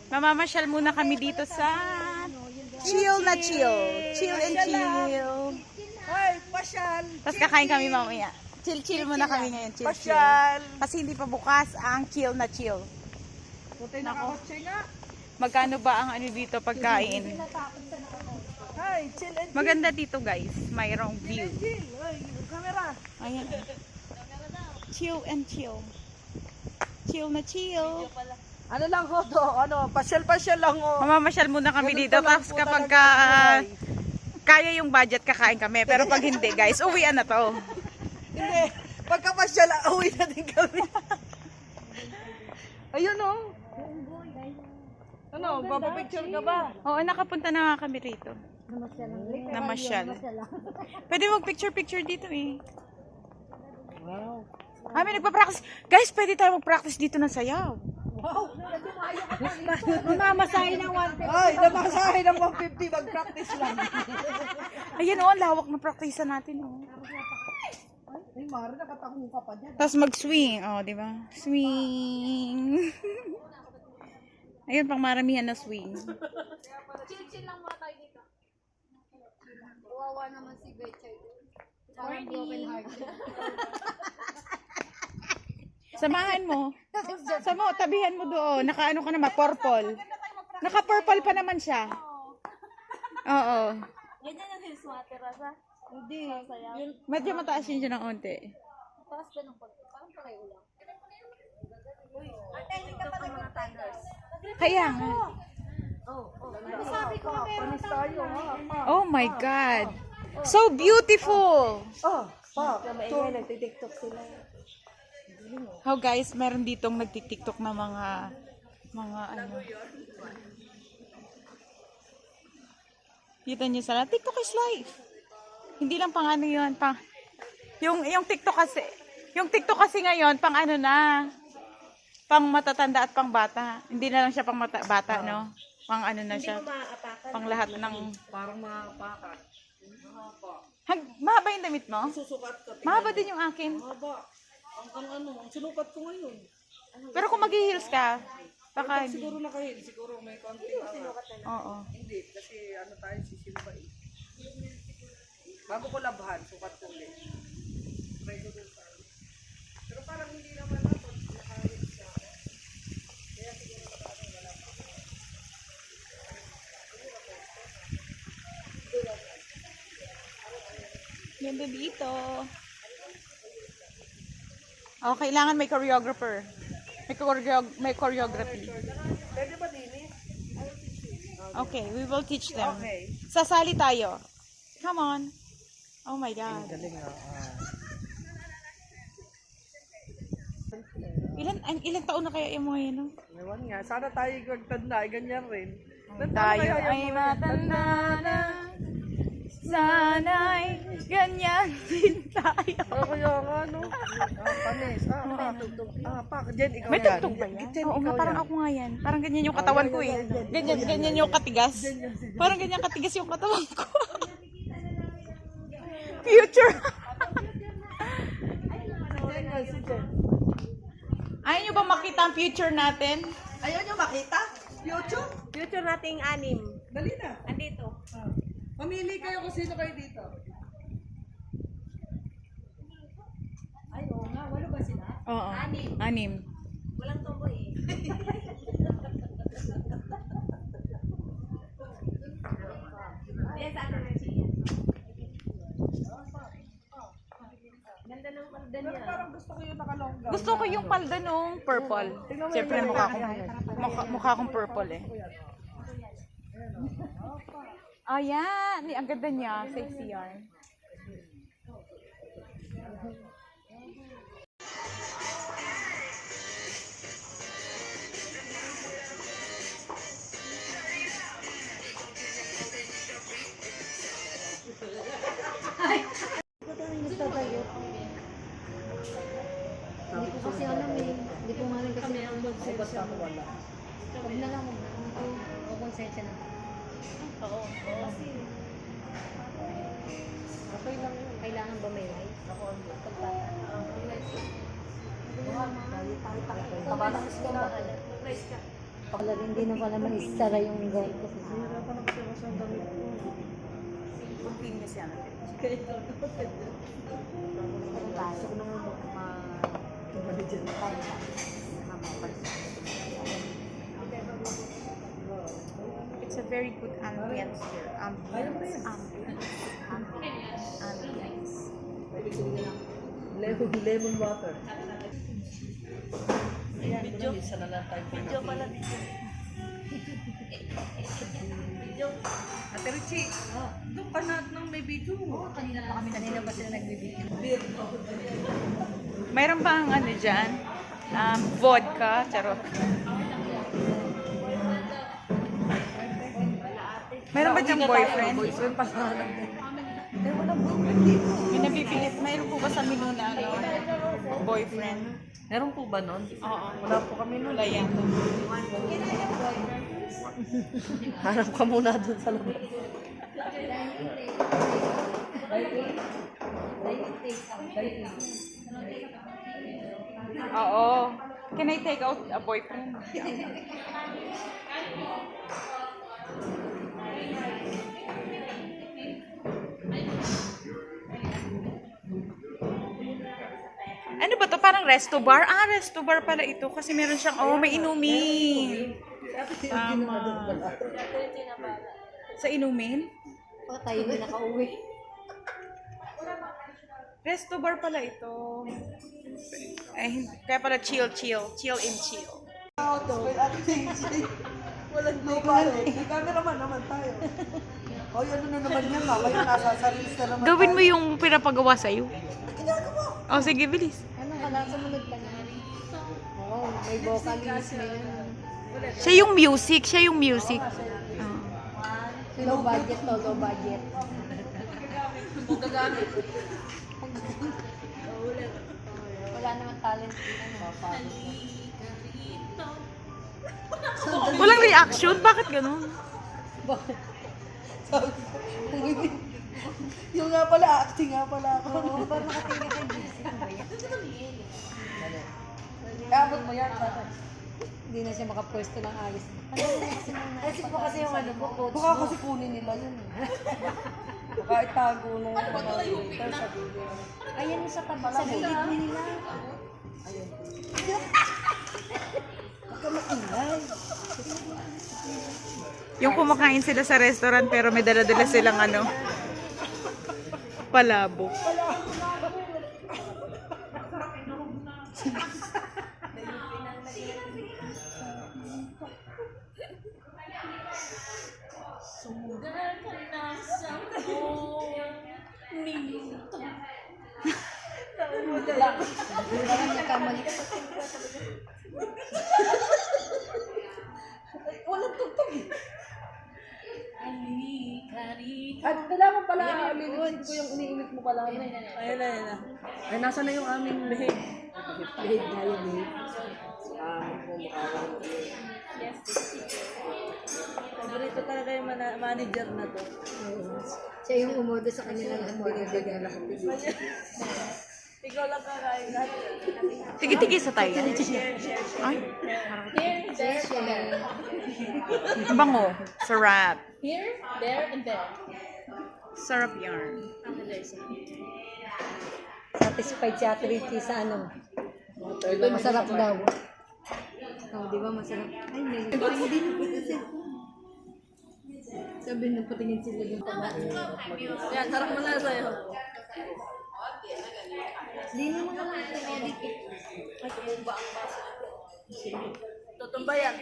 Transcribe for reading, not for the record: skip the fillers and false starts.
Mamamasyal muna kami dito sa chill na chill. Chill and chill. Ay, pasyal. Tapos kakain kami mamaya. Chill muna kami ngayon. Chill. Pasyal. Kasi hindi pa bukas ang chill na chill. Buti nakakotse nga. Magkano ba ang ano dito pagkain? Ay, chill and Maganda dito guys. Mayroong view. chill. Ay, camera. Ayan. Chill and chill. Chill na chill. Ano lang ho to? Ano, pasyal-pasyal lang ho. Mamamasyal muna kami Ganun dito. pa lang Tapos po kapag talaga ang buhay. kaya yung budget, kakain kami. Pero pag hindi guys, uwian na to. Hindi. Pagka-pasyal, uwi na din kami. Ayun o. Ano, papapicture ka ba? Oo, nakapunta na nga kami rito. Namasyal. Pwede mag-picture dito eh. Wow. Kami nagpa-practice. Guys, pwede tayo mag-practice dito ng sayaw. Wow. Mamamasahin ng 150. Ay, namasahe ng 150, mag-practice lang. Ayan oh, ang lawak ng practice natin oh. Ay, Mara, nakatakong ka pa dyan. Tapos mag-swing. Oh, di ba? Swing. Ayun, pang maramihan na swing. Chill lang muna tayo dito. Kawawa naman si Betchay. Parang broken heart. Samahan mo. Tabihan mo doon. Naka-ano ka naman, purple. Naka-purple pa naman siya. Oo. Ganyan yung his water, Rasa. Hindi. Medyo mataas yun dyan ng onti. Taas ba ng parang pareho lang. Ate, hindi ka pa mga thunders. Kaya nga. Sabi ko, Panis tayo, ha? Oh my God. So beautiful. Ah, pa. Nagtitiktok sila. How guys, meron ditong nagtitiktok na mga ano. Kita niyo sa TikTok is life. Hindi lang pang ano 'yun, pang yung TikTok kasi ngayon pang ano na. Pang matatanda at pang bata. Hindi na lang siya pang bata, no? Pang ano na siya. Pang lahat ng Parang maapakan. mahaba yung damit mo? Susukat ka. Mahaba din yung akin. Haba. Ang sinukat ko ngayon. Pero kung mag-heels ka, baka hindi. Siguro nakahil. Siguro may konting Oo. Hindi, kasi ano tayo, sisimba eh. Bago ko labhan, sukat ko ulit. Try ko dun tayo. Pero parang hindi naman ako nakahil siya. Kaya siguro nakahil wala pa. Ganda dito. Oh, kailangan may choreographer. May choreography. Pwede ba din eh? Okay, we will teach them. Okay. Sasali tayo. Come on. Oh my God. Galing nga. Ilan taon na kaya yung mga yun? No? Ewan nga, sana tayo magtanda, ganyan rin. Tayo ay matanda na. Sana'y ganyan din tayo. Kaya nga, no? Panis. Jen, ikaw May yan. tugtog ba yan? Jen, Oo nga, ikaw parang yan. ako nga yan. Parang ganyan yung katawan ko eh. Ganyan yung katigas. Parang ganyan katigas yung katawan ko. Future. Jen nga, si Jen. Ayaw nyo ba makita ang future natin? Ayaw nyo makita? YouTube? Future nating anim. Dali na. Andito. Mamili kayo kung sino kayo dito. Ay, oo nga. Walo ba sila? Oo. Anim. 6. Walang tomboy eh. Yes, ano na siya. Ganda ng palda niya. Parang gusto ko yung nakalongga. Gusto ko yung palda nung purple. Siyempre mukha akong purple eh. Oh yan. Ang ganda niya. Sexy yarn. Hindi ko kasi alam eh. Hindi ko nga rin kasi ang konsensya. Huwag na lang. Huwag konsensya na. Oo. Okay lang yun. Kailangan ba may rice? Pagkata. Tabalas ko na. Rice ka. Wala rin, hindi na pala maisara yung gown ko. Nahirapan ako siya kasi ang damit ko. Clean kasi ano. Pasok na nga It's a very good ambience here. Ambience. Lemon water. Video? Isa na lang tayo. Video pala. Video. Ate Richie, doon ka na nang may video mo. Kanina pa sila nagbibigyan. Mayroon bang ano dyan? Vodka, charot. Mayroon ba diyang boyfriend? Boyfriend pa sa hanap mo. May napipilit. Mayroon po ba sa menu na ano? Boyfriend? Meron po ba nun? Oo. Wala po kami nun. Wala yan. Hanap ka muna dun sa labas. Oo. Can I take out a boyfriend? Ano ba to? Parang resto bar? Ah, resto bar pala ito. Kasi meron siyang, may inumin. Tama. Sa inumin? O, tayo na nakauwi. Resto bar pala ito. Ay, kaya pala chill. Chill and chill. Walang nobody. May cameraman naman tayo. Hoy, ano na naman yan? Mamaya nasa sarili na naman. Gawin mo yung pinapagawa sa'yo. Oh, sige, bilis. Ano ka lang sumunod ka na? Oo, may vocalist, may ano. Siya yung music. Oh. Low budget to, low budget. Kung gagamit. Wala naman talent. Walang reaction? Bakit ganun? Bakit? Sabi ko, yung nga pala, acting nga pala ako. Oo, parang nakatingin kay Busy. Ano ba yan? Abot mo yan, tatay. Hindi na siya makapwesto ng ayos. Kasi po kasi yung ano po, coach Baka mo. kasi kunin nila yun. Baka itago nung mga sa video. Ayan yung sa tabi, sa gilid nila. Huwag ka maingay. Yung kumakain sila sa restaurant pero may dala-dala silang ano, palabok. Parang nagkamali. Walang tugtog eh. At kailangan pala, lilipsin ko yung iniinit mo pala. Ayun na. Ay, nasa na yung aming behave? Behave na yun, behave. Paborito talaga yung manager na to. Siya yung umodo sa kanila lahat binibigyan. Ikaw lang kakain lahat. Tige-tige sa tayo. Ay, Share. bango. Sarap. Here, there, and there. Sarap yarn. Satisfied si Ate Richie sa ano? Masarap daw. Oh, di ba masarap? Ay, may hindi na pala cellphone. Sabi nung patingin sila yung pagkain. Yan, sarap mo na sa'yo. Hindi naman ka lang edit. Tutumba yan.